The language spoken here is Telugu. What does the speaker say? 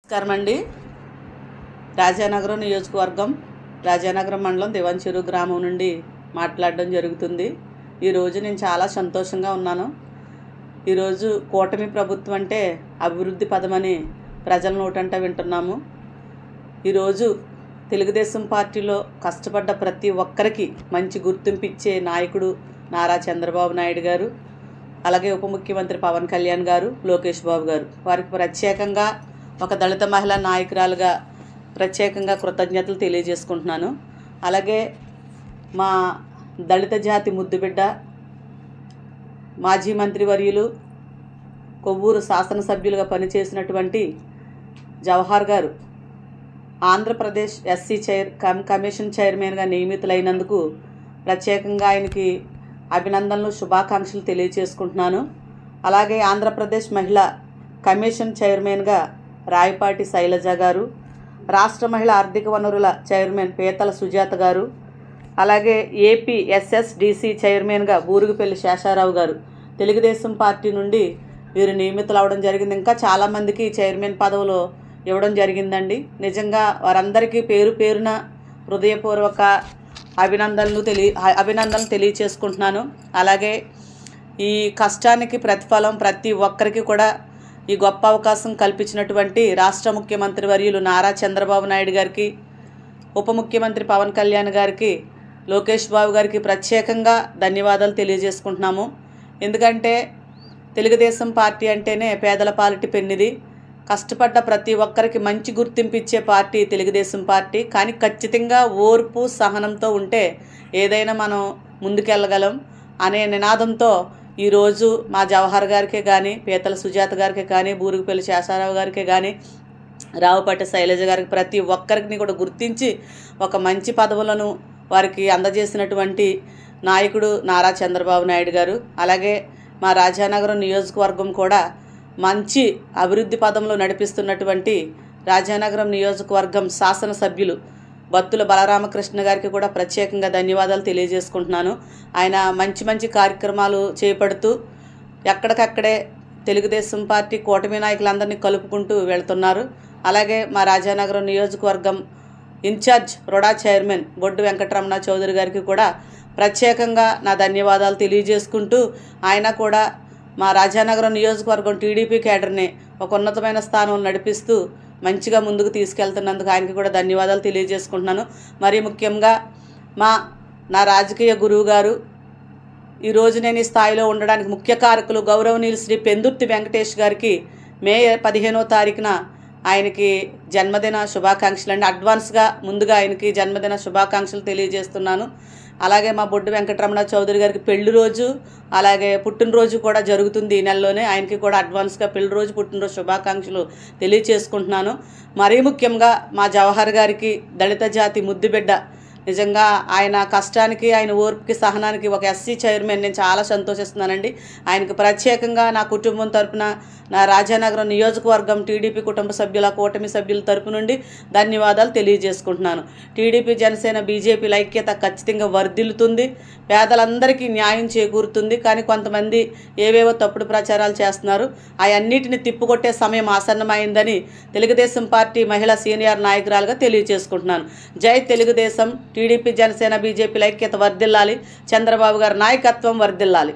నమస్కారం అండి. రాజానగరం నియోజకవర్గం రాజానగరం మండలం దివాన్చెరు గ్రామం నుండి మాట్లాడడం జరుగుతుంది. ఈరోజు నేను చాలా సంతోషంగా ఉన్నాను. ఈరోజు కూటమి ప్రభుత్వం అంటే అభివృద్ధి పదమని ప్రజల నోటంట వింటున్నాము. ఈరోజు తెలుగుదేశం పార్టీలో కష్టపడ్డ ప్రతి ఒక్కరికి మంచి గుర్తింపు ఇచ్చే నాయకుడు నారా చంద్రబాబు నాయుడు గారు, అలాగే ఉప ముఖ్యమంత్రి పవన్ కళ్యాణ్ గారు, లోకేష్ బాబు గారు. వారికి ప్రత్యేకంగా ఒక దళిత మహిళా నాయకురాలుగా ప్రత్యేకంగా కృతజ్ఞతలు తెలియజేసుకుంటున్నాను. అలాగే మా దళిత జాతి ముద్దుబిడ్డ మాజీ మంత్రివర్యులు కొవ్వూరు శాసనసభ్యులుగా పనిచేసినటువంటి జవహర్ గారు ఆంధ్రప్రదేశ్ ఎస్సీ కమిషన్ చైర్మన్గా నియమితులైనందుకు ప్రత్యేకంగా ఆయనకి అభినందనలు, శుభాకాంక్షలు తెలియజేసుకుంటున్నాను. అలాగే ఆంధ్రప్రదేశ్ మహిళా కమిషన్ చైర్మన్గా రాయపాటి శైలజ గారు, రాష్ట్ర మహిళా ఆర్థిక వనరుల చైర్మన్ పీతల సుజాత గారు, అలాగే ఏపీ ఎస్ఎస్డిసి చైర్మన్గా బూరుగుపల్లి శేషారావు గారు తెలుగుదేశం పార్టీ నుండి వీరు నియమితులు అవడం జరిగింది. ఇంకా చాలామందికి చైర్మన్ పదవులు ఇవ్వడం జరిగిందండి. నిజంగా వారందరికీ పేరు పేరున హృదయపూర్వక అభినందనలు తెలియచేసుకుంటున్నాను. అలాగే ఈ కష్టానికి ప్రతిఫలం ప్రతి ఒక్కరికి కూడా ఈ గొప్ప అవకాశం కల్పించినటువంటి రాష్ట్ర ముఖ్యమంత్రి వర్యులు నారా చంద్రబాబు నాయుడు గారికి, ఉప ముఖ్యమంత్రి పవన్ కళ్యాణ్ గారికి, లోకేష్ బాబు గారికి ప్రత్యేకంగా ధన్యవాదాలు తెలియజేసుకుంటున్నాము. ఎందుకంటే తెలుగుదేశం పార్టీ అంటేనే పేదల పాలిటి పెన్నిది. కష్టపడ్డ ప్రతి ఒక్కరికి మంచి గుర్తింపు ఇచ్చే పార్టీ తెలుగుదేశం పార్టీ. కానీ ఖచ్చితంగా ఓర్పు సహనంతో ఉంటే ఏదైనా మనం ముందుకెళ్ళగలం అనే నినాదంతో ఈరోజు మా జవహర్ గారికే కానీ, పీతల సుజాత గారికి కానీ, బూరుగుపల్లి శేషారావు గారికి కానీ, రావుపాటి శైలజ గారికి ప్రతి ఒక్కరికి కూడా గుర్తించి ఒక మంచి పదవులను వారికి అందజేసినటువంటి నాయకుడు నారా చంద్రబాబు నాయుడు గారు. అలాగే మా రాజానగరం నియోజకవర్గం కూడా మంచి అభివృద్ధి పదంలో నడిపిస్తున్నటువంటి రాజానగరం నియోజకవర్గం శాసనసభ్యులు బత్తుల బలరామకృష్ణ గారికి కూడా ప్రత్యేకంగా ధన్యవాదాలు తెలియజేసుకుంటున్నాను. ఆయన మంచి మంచి కార్యక్రమాలు చేపడుతూ ఎక్కడికక్కడే తెలుగుదేశం పార్టీ కూటమి నాయకులందరినీ కలుపుకుంటూ వెళ్తున్నారు. అలాగే మా రాజానగరం నియోజకవర్గం ఇన్ఛార్జ్ రుడా చైర్మన్ బొడ్డు వెంకటరమణ చౌదరి గారికి కూడా ప్రత్యేకంగా నా ధన్యవాదాలు తెలియజేసుకుంటూ ఆయన కూడా మా రాజానగరం నియోజకవర్గం టీడీపీ కేడర్ని ఒక ఉన్నతమైన స్థానంలో నడిపిస్తూ మంచిగా ముందుకు తీసుకెళ్తున్నందుకు ఆయనకి కూడా ధన్యవాదాలు తెలియజేసుకుంటున్నాను. మరీ ముఖ్యంగా నా రాజకీయ గురువు గారు ఈరోజు నేను ఈ స్థాయిలో ఉండడానికి ముఖ్య కారకులు గౌరవనీయులు శ్రీ పెందుర్తి వెంకటేష్ గారికి మే 15వ తారీఖున ఆయనకి జన్మదిన శుభాకాంక్షలు అండి. అడ్వాన్స్గా ముందుగా ఆయనకి జన్మదిన శుభాకాంక్షలు తెలియజేస్తున్నాను. అలాగే మా బొడ్డు వెంకటరమణ చౌదరి గారికి పెళ్లి రోజు అలాగే పుట్టినరోజు కూడా జరుగుతుంది ఈ నెలలోనే. ఆయనకి కూడా అడ్వాన్స్గా పెళ్లి రోజు, పుట్టినరోజు శుభాకాంక్షలు తెలియచేసుకుంటున్నాను. మరీ ముఖ్యంగా మా జవహర్ గారికి దళిత జాతి ముద్దుబిడ్డ, నిజంగా ఆయన కష్టానికి, ఆయన ఓర్పుకి, సహనానికి ఒక ఎస్సీ చైర్మన్ నేను చాలా సంతోషిస్తున్నానండి. ఆయనకు ప్రత్యేకంగా నా కుటుంబం తరపున, నా రాజానగరం నియోజకవర్గం టీడీపీ కుటుంబ సభ్యుల, కూటమి సభ్యుల తరపు నుండి ధన్యవాదాలు తెలియజేసుకుంటున్నాను. టీడీపీ, జనసేన, బీజేపీల ఐక్యత ఖచ్చితంగా వర్ధిల్లుతుంది, పేదలందరికీ న్యాయం చేకూరుతుంది. కానీ కొంతమంది ఏవేవో తప్పుడు ప్రచారాలు చేస్తున్నారు. అవన్నిటిని తిప్పుకొట్టే సమయం ఆసన్నమైందని తెలుగుదేశం పార్టీ మహిళా సీనియర్ నాయకురాలుగా తెలియజేసుకుంటున్నాను. జై తెలుగుదేశం. టీడీపీ, జనసేన, బీజేపీల ఐక్యత వర్ధిల్లాలి. చంద్రబాబు గారి నాయకత్వం వర్ధిల్లాలి.